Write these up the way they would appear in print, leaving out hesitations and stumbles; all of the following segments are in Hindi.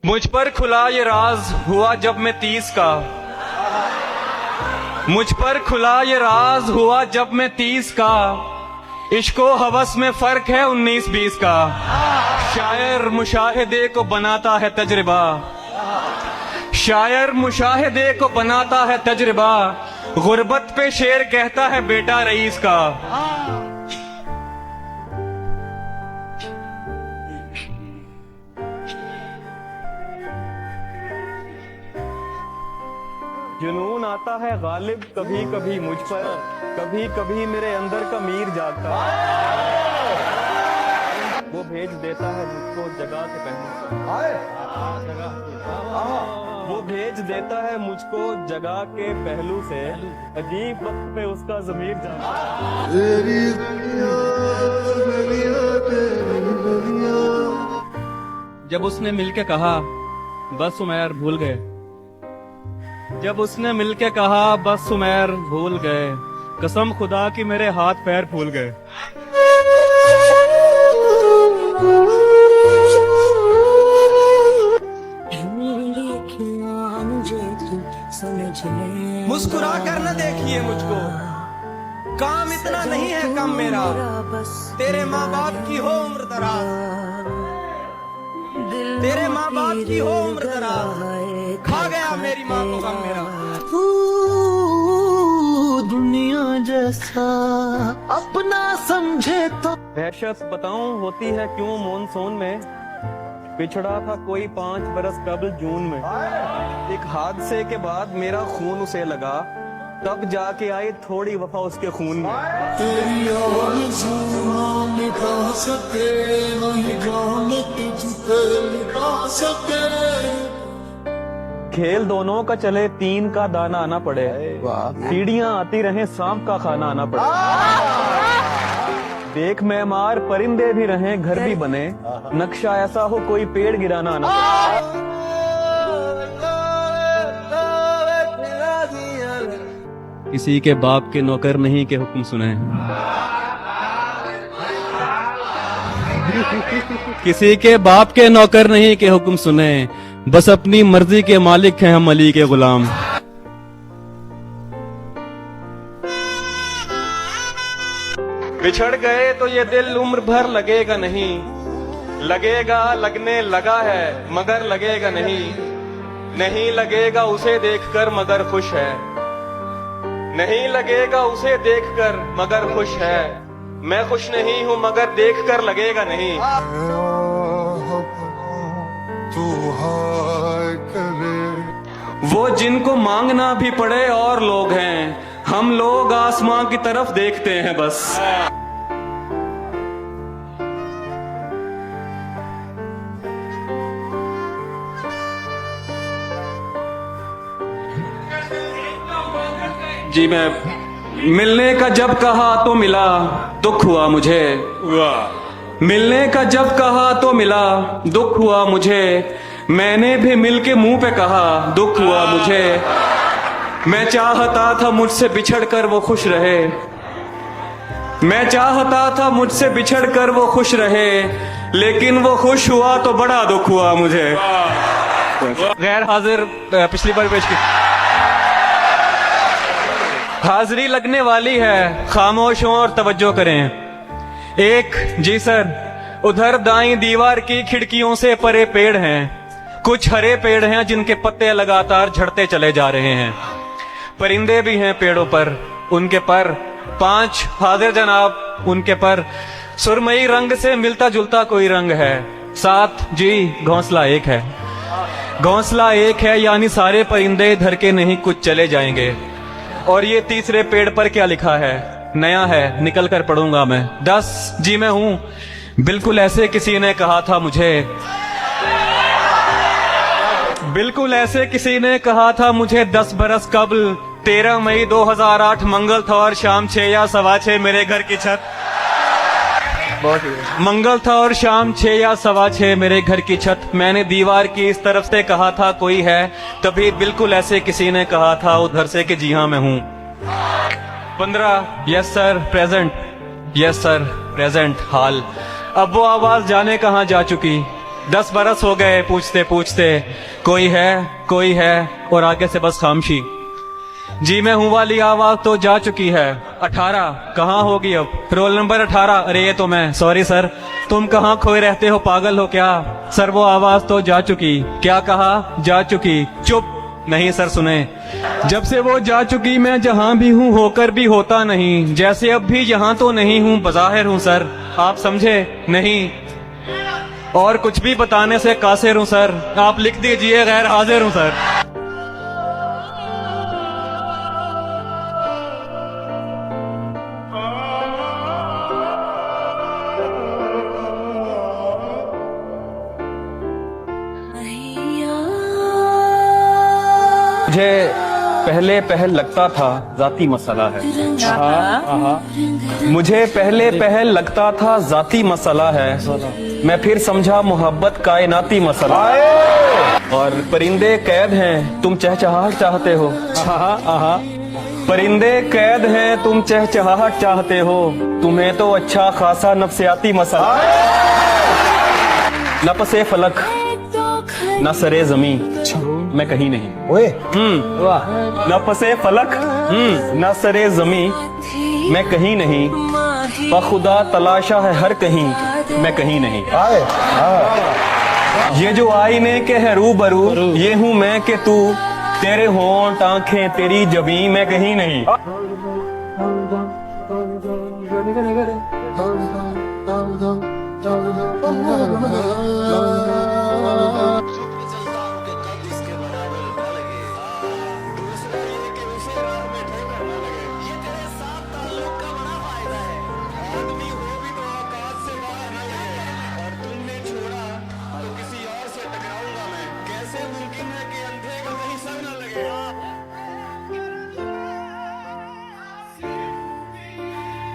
मुझ पर खुला ये राज हुआ जब मैं 30 का। मुझ पर खुला ये राज हुआ जब मैं 30 का। इश्को हवस में फर्क है 19-20 का। शायर मुशाहिदे को बनाता है तजर्बा। शायर मुशाहिदे को बनाता है तजर्बा। गुर्बत पे शेर कहता है बेटा रईस का। जुनून आता है गालिब कभी कभी मुझ पर, कभी कभी मेरे अंदर का मीर जागता है। वो भेज देता है मुझको जगा के पहलू। वो भेज देता है मुझको जगा के पहलू से। अजीब वक्त पे उसका ज़मीर जागता है। जब उसने मिलके कहा बस उमैर भूल गए। जब उसने मिलके कहा बस उमैर भूल गए। कसम खुदा की मेरे हाथ पैर फूल गए। मुस्कुरा कर न देखिए मुझको, काम इतना नहीं है कम मेरा। तेरे माँ बाप की हो उम्र दराज, तेरे माँ बाप की हो उम्र दराज। खा गया मेरी माँ को गम मेरा। दुनिया जैसा अपना समझे तो दहशत बताऊं होती है क्यों मॉनसून में। बिछड़ा था कोई 5 बरस कबल जून में। एक हादसे के बाद मेरा खून उसे लगा, तब जाके आई थोड़ी वफा उसके खून में। तेरी आरज़ू मिटा सके नहीं जान तुझसे मिटा सके। खेल दोनों का चले 3 का दाना आना पड़े। सीढ़ियां आती रहे सांप का खाना आना पड़े। देख मैमार परिंदे भी रहे घर भी बने। नक्शा ऐसा हो कोई पेड़ गिराना आना पड़े। किसी के बाप के नौकर नहीं के हुक्म सुने। किसी के बाप के नौकर नहीं के हुक्म सुने। बस अपनी मर्जी के मालिक हैं हम अली के गुलाम। बिछड़ गए तो ये दिल उम्र भर लगेगा नहीं। लगेगा लगने लगा है मगर लगेगा नहीं। नहीं लगेगा उसे देखकर मगर खुश है। नहीं लगेगा उसे देखकर मगर खुश है। मैं खुश नहीं हूँ मगर देखकर लगेगा नहीं। वो जिनको मांगना भी पड़े और लोग हैं। हम लोग आसमां की तरफ देखते हैं बस। जी मैं मिलने का जब कहा तो मिला, दुख हुआ मुझे। मिलने का जब कहा तो मिला, दुख हुआ मुझे। मैंने भी मिलके मुंह पे कहा दुख हुआ मुझे। मैं चाहता था मुझसे बिछड़कर वो खुश रहे। मैं चाहता था मुझसे बिछड़कर वो खुश रहे। लेकिन वो खुश हुआ तो बड़ा दुख हुआ मुझे। गैर हाजिर पिछली बार पेश की हाजिरी लगने वाली है। खामोश हों और तवज्जो करें। एक जी सर, उधर दाईं दीवार की खिड़कियों से परे पेड़ हैं। कुछ हरे पेड़ हैं जिनके पत्ते लगातार झड़ते चले जा रहे हैं। परिंदे भी हैं पेड़ों पर, उनके पर 5 हाजिर जनाब उनके पर। सुरमई रंग से मिलता जुलता कोई रंग है। 7 जी घोंसला एक है। घोंसला एक है यानी सारे परिंदे इधर के नहीं कुछ चले जाएंगे। और ये तीसरे पेड़ पर क्या लिखा है? नया है, निकल कर पढ़ूंगा मैं। 10 जी मैं हूं। बिल्कुल ऐसे किसी ने कहा था मुझे। बिल्कुल ऐसे किसी ने कहा था मुझे 10 बरस कबल। 13 मई 2008 मंगल था और शाम 6 या 6:15 मेरे घर की छत। मंगल था और शाम 6 या 6:15 मेरे घर की छत। मैंने दीवार की इस तरफ से कहा था कोई है। तभी बिल्कुल ऐसे किसी ने कहा था उधर से कि जी हाँ मैं हूँ। 15 yes sir present. Yes sir present हाल। अब वो आवाज जाने कहाँ जा चुकी। 10 बरस हो गए पूछते पूछते, कोई है, और आगे से बस खामोशी। जी मैं हूँ वाली आवाज तो जा चुकी है। 18 कहाँ होगी अब? Roll number 18। अरे ये तो मैं, सॉरी सर। तुम कहाँ खोए रहते हो, पागल हो क्या? सर वो आवाज तो जा चुकी। क्या कहा? जा चुकी। चुप। नहीं सर सुने। जब से वो जा चुकी मैं जहाँ भी हूँ होकर भी होता नहीं, जैसे अब भी यहाँ तो नहीं हूँ, बज़ाहिर हूँ सर, आप समझे नहीं, और कुछ भी बताने से कासिर हूँ सर, आप लिख दीजिए गैर हाजिर हूँ सर। मुझे पहले पहल लगता था जाती मसला है। मुझे पहले पहल लगता था जाती मसला है, मैं फिर समझा मोहब्बत कायनाती मसला। और परिंदे कैद हैं तुम चहचहाहट चाहते हो। परिंदे कैद हैं तुम चहचहाहट चाहते हो, तुम्हें तो अच्छा खासा नफसियाती मसला। न पसे फलक न सरे जमी, मैं कहीं नहीं। न पसे फलक न सरे जमी, मैं कहीं नहीं, बखुदा तलाशा है हर कहीं, मैं कहीं नहीं। ये जो आईने के है रूबरू, ये हूँ मैं के तू, तेरे होंठ आंखें तेरी जबी, मैं कहीं नहीं।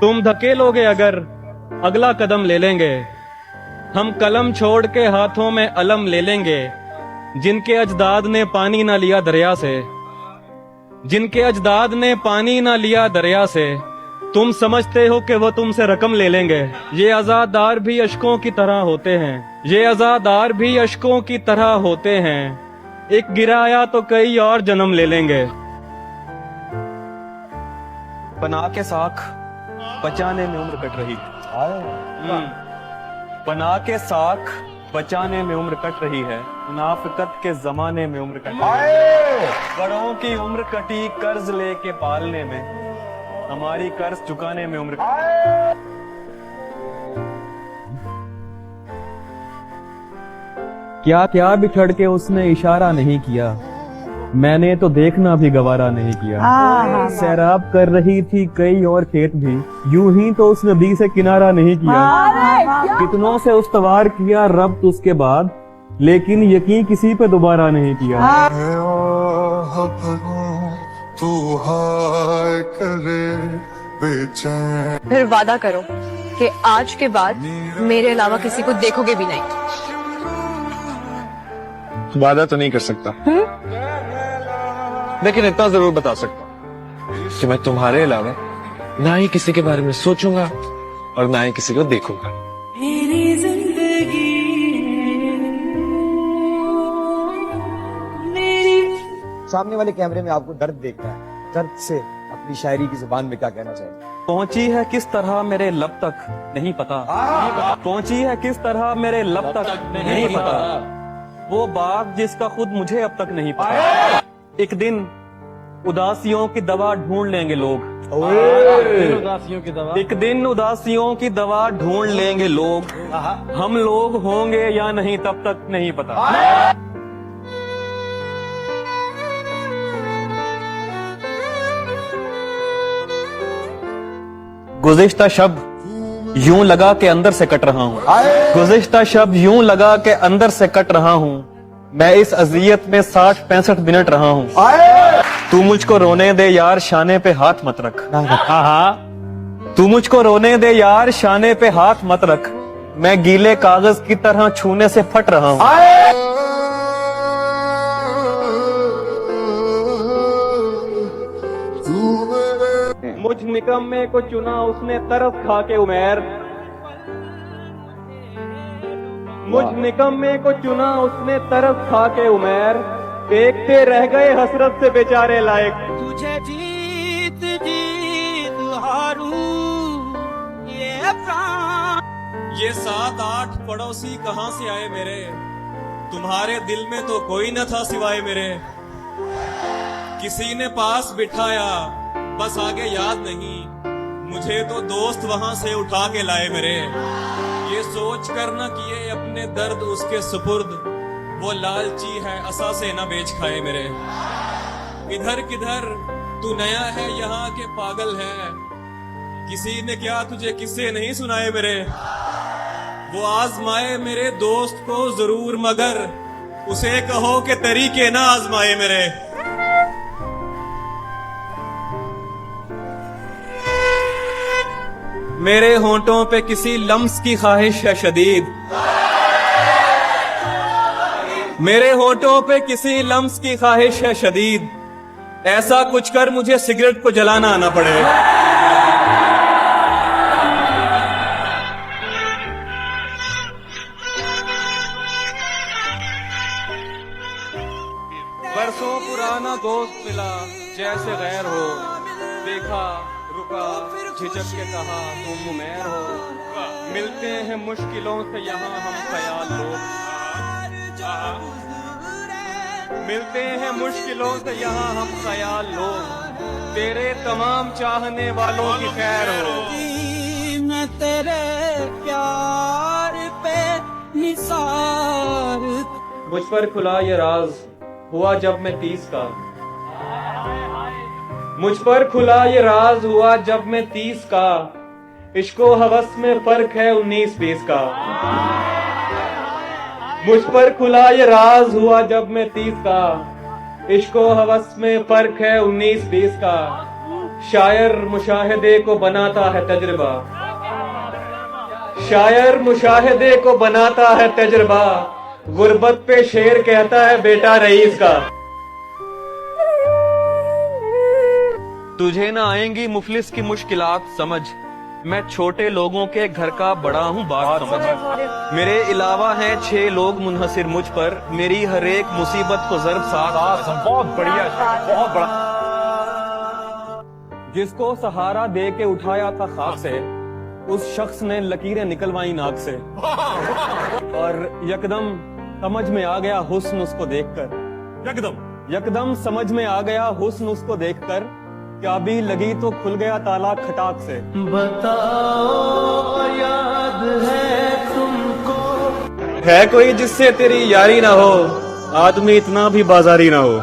तुम धकेलोगे अगर अगला कदम ले लेंगे, हम कलम छोड़ के हाथों में अलम ले लेंगे। जिनके अजदाद ने पानी ना लिया दरिया से, जिनके अजदाद ने पानी ना लिया दरिया से, तुम समझते हो कि वो तुमसे रकम ले लेंगे। ये अज़ादार भी अश्कों की तरह होते हैं, ये अज़ादार भी अश्कों की तरह होते हैं, एक गिराया तो कई और जन्म ले लेंगे। पनाह के साख बचाने में उम्र कट रही है। पनाह के साख बचाने में उम्र कट रही है, मुनाफिकत के जमाने में उम्र कट रही है। बड़ों की उम्र कटी कर्ज लेके पालने में, हमारी कर्ज चुकाने में उम्र कटी। क्या क्या बिछड़ के उसने इशारा नहीं किया, मैंने तो देखना भी गवारा नहीं किया। सैराब कर रही थी कई और खेत भी, यूं ही तो उस नदी से किनारा नहीं किया। कितनों से उस्तवार किया रब उसके बाद, लेकिन यकीन किसी पे दोबारा नहीं किया। तू हाय करे बेचैन। फिर वादा करो कि आज के बाद मेरे अलावा किसी को देखोगे भी नहीं। वादा तो नहीं कर सकता, लेकिन इतना जरूर बता सकता कि मैं तुम्हारे अलावा ना ही किसी के बारे में सोचूंगा और ना ही किसी को देखूंगा। सामने वाले कैमरे में आपको दर्द देखना है, दर्द से अपनी शायरी की जुबान में क्या कहना चाहिए? पहुंची है किस तरह मेरे लब तक नहीं पता, पहुंची है किस तरह मेरे लब तक नहीं पता, वो बात जिसका खुद मुझे अब तक नहीं पता। एक दिन उदासियों की दवा ढूंढ लेंगे लोग, एक दिन उदासियों की दवा ढूंढ लेंगे लोग, हम लोग होंगे या नहीं तब तक नहीं पता। गुज़िश्ता शब यूं लगा के अंदर से कट रहा हूँ, गुज़िश्ता शब यूं लगा के अंदर से कट रहा हूँ, मैं इस अजियत में 60-65 मिनट रहा हूँ। तू मुझको रोने दे यार शाने पे हाथ मत रख, तू मुझको रोने दे यार शाने पे हाथ मत रख, मैं गीले कागज की तरह छूने से फट रहा हूँ। मुझ निकम्मे को चुना उसने तरस खा के उमेर, मुझ निकम्मे को चुना उसने तरफ खा के उमर, देखते रह गए हसरत से बेचारे लायक। तुझे जीत जीत हारू ये प्राण। ये 7-8 पड़ोसी कहाँ से आए मेरे, तुम्हारे दिल में तो कोई न था सिवाय मेरे। किसी ने पास बिठाया बस आगे याद नहीं, मुझे तो दोस्त वहां से उठा के लाए मेरे। ये सोच कर न किए अपने दर्द उसके सुपुर्द, वो लालची है असा से न बेच खाए मेरे। इधर किधर तू नया है यहाँ के पागल है, किसी ने क्या तुझे किस्से नहीं सुनाए मेरे। वो आजमाए मेरे दोस्त को जरूर मगर उसे कहो कि तरीके ना आजमाए मेरे। मेरे होंठों पे किसी लम्स की ख्वाहिश है शदीद, मेरे होंठों पे किसी लम्स की ख्वाहिश है शदीद। ऐसा कुछ कर मुझे सिगरेट को जलाना ना पड़े। बरसों पुराना दोस्त मिला जैसे गैर हो, देखा रुका झिझक के कहा तुम उमैर हो। मिलते हैं मुश्किलों से यहाँ हम ख्याल लोग, मिलते हैं मुश्किलों से यहाँ हम ख्याल लोग। तेरे तमाम चाहने वालों की खैर हो। मैं तेरे प्यार पे निसार। मुझ पर खुला ये राज हुआ जब मैं 30 का, मुझ पर खुला ये राज हुआ जब मैं 30 का। इश्को हवस में फर्क है 19-20 का। मुझ पर खुला ये राज हुआ जब मैं 30 का। इश्को हवस में फर्क है 19-20 का। शायर मुशाहिदे को बनाता है तजुर्बा, शायर मुशाहिदे को बनाता है तजुर्बा। गुर्बत पे शेर कहता है बेटा रईस का। तुझे ना आएंगी मुफलिस की मुश्किलात समझ, मैं छोटे लोगों के घर का बड़ा हूँ बात समझ। मेरे अलावा हैं 6 लोग मुनहसिर मुझ पर, मेरी हर एक मुसीबत को ज़र्ब साथ। बहुत बढ़िया, बहुत बड़ा। जिसको सहारा दे के उठाया था खाक से, उस शख्स ने लकीरें निकलवाई नाक से। और यकदम समझ में आ गया हुस्न उसको देखकर, यकदम समझ में आ गया हुस्न उसको देखकर। क्या भी लगी तो खुल गया ताला खटाक से। बताओ याद है तुमको। है कोई जिससे तेरी यारी ना हो, आदमी इतना भी बाजारी ना हो।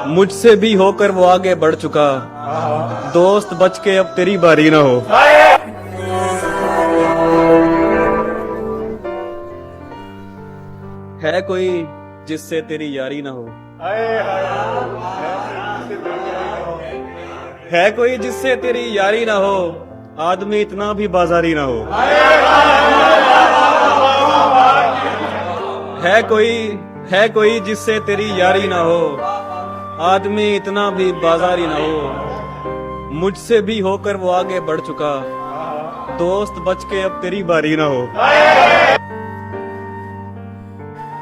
मुझसे भी होकर वो आगे बढ़ चुका, दोस्त बच के अब तेरी बारी ना हो। है कोई जिससे तेरी यारी ना हो, है कोई जिससे तेरी यारी ना हो, आदमी इतना भी बाजारी ना हो। है कोई जिससे तेरी यारी ना हो, आदमी इतना भी बाजारी ना हो। मुझसे भी होकर वो आगे बढ़ चुका, दोस्त बच के अब तेरी बारी ना हो।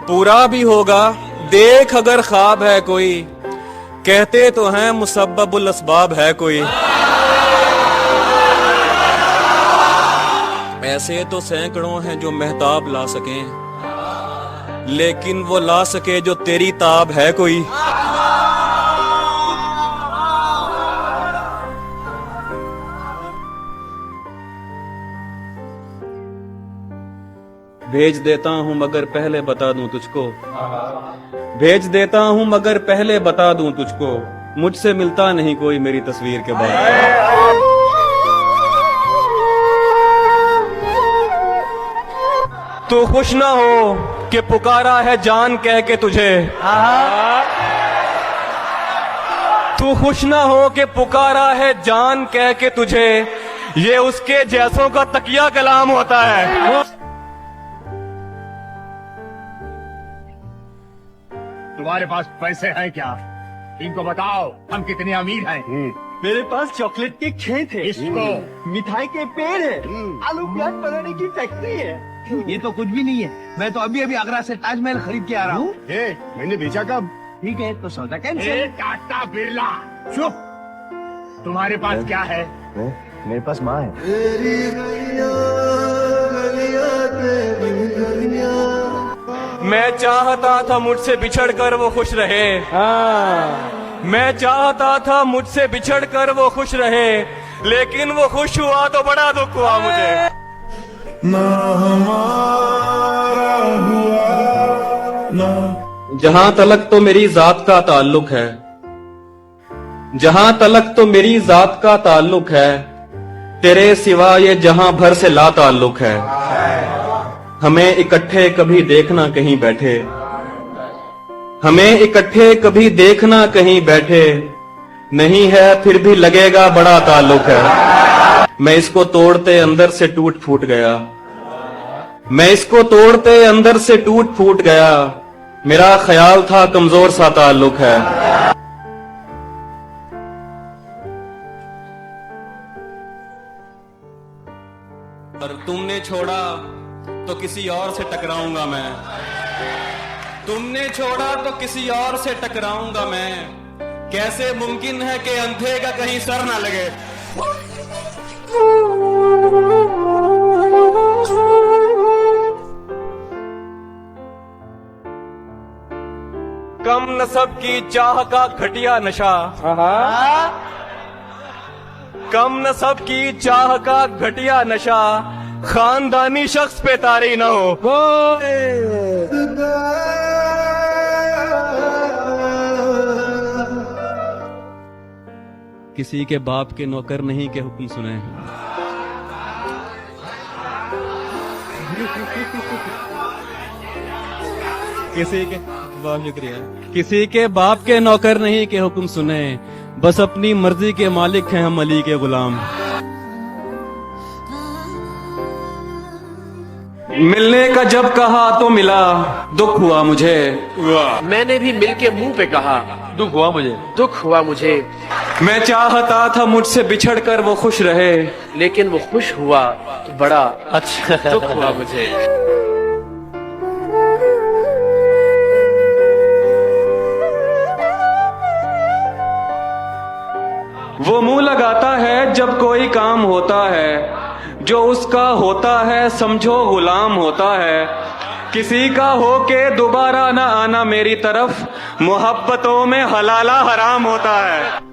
पूरा भी होगा देख अगर ख्वाब है कोई, कहते तो हैं मुसब्बबुल अस्बाब है कोई। ऐसे तो सैकड़ों हैं जो महताब ला सकें, लेकिन वो ला सके जो तेरी ताब है कोई। भेज देता हूँ मगर पहले बता दूं तुझको, भेज देता हूँ मगर पहले बता दूं तुझको। मुझसे मिलता नहीं कोई मेरी तस्वीर के बाद। तू खुश ना हो कि पुकारा है जान कह के तुझे, तू खुश ना हो कि पुकारा है जान कह के तुझे। ये उसके जैसों का तकिया कलाम होता है। तुम्हारे पास पैसे हैं क्या? इनको बताओ हम कितने अमीर हैं। मेरे पास चॉकलेट के खेत है, इसको मिठाई के पेड़ है, आलू प्याज बनाने की फैक्ट्री है। ये तो कुछ भी नहीं है। मैं तो अभी अभी आगरा से ताजमहल खरीद के आ रहा हूँ। मैंने बेचा कब? ठीक है तो सौदा कैंसिल। टाटा बिरला, चुप। तुम्हारे पास क्या है? मेरे पास माँ है। मैं चाहता था मुझसे बिछड़कर वो खुश रहे। मैं चाहता था मुझसे बिछड़कर वो खुश रहे, लेकिन वो खुश हुआ तो बड़ा दुख हुआ मुझे। ना हमारा हुआ ना जहां तलक तो मेरी जात का ताल्लुक है, जहां तलक तो मेरी जात का ताल्लुक है, तेरे सिवा ये जहां भर से ला ताल्लुक है। हमें इकट्ठे कभी देखना कहीं बैठे, हमें इकट्ठे कभी देखना कहीं बैठे, नहीं है फिर भी लगेगा बड़ा ताल्लुक है। मैं इसको तोड़ते अंदर से टूट फूट गया, मैं इसको तोड़ते अंदर से टूट फूट गया, मेरा ख्याल था कमजोर सा ताल्लुक है। पर तुमने छोड़ा तो किसी और से टकराऊंगा मैं, तुमने छोड़ा तो किसी और से टकराऊंगा मैं, कैसे मुमकिन है कि अंधे का कहीं सर ना लगे। कम नसब की चाह का घटिया नशा, कम नसब की चाह का घटिया नशा, खानदानी शख्स पे तारी न हो। किसी के बाप के नौकर नहीं के हुक्म सुने, किसी के बहुत शुक्रिया, किसी के बाप के नौकर नहीं के हुक्म सुने, बस अपनी मर्जी के मालिक हैं हम अली के गुलाम। मिलने का जब कहा तो मिला, दुख हुआ मुझे। मैंने भी मिलके मुंह पे कहा, दुख हुआ मुझे, दुख हुआ मुझे। मैं चाहता था मुझसे बिछड़कर वो खुश रहे, लेकिन वो खुश हुआ तो बड़ा अच्छा दुख हुआ मुझे। वो मुंह लगाता है जब कोई काम होता है, जो उसका होता है समझो गुलाम होता है। किसी का हो के दोबारा ना आना मेरी तरफ, मोहब्बतों में हलाला हराम होता है।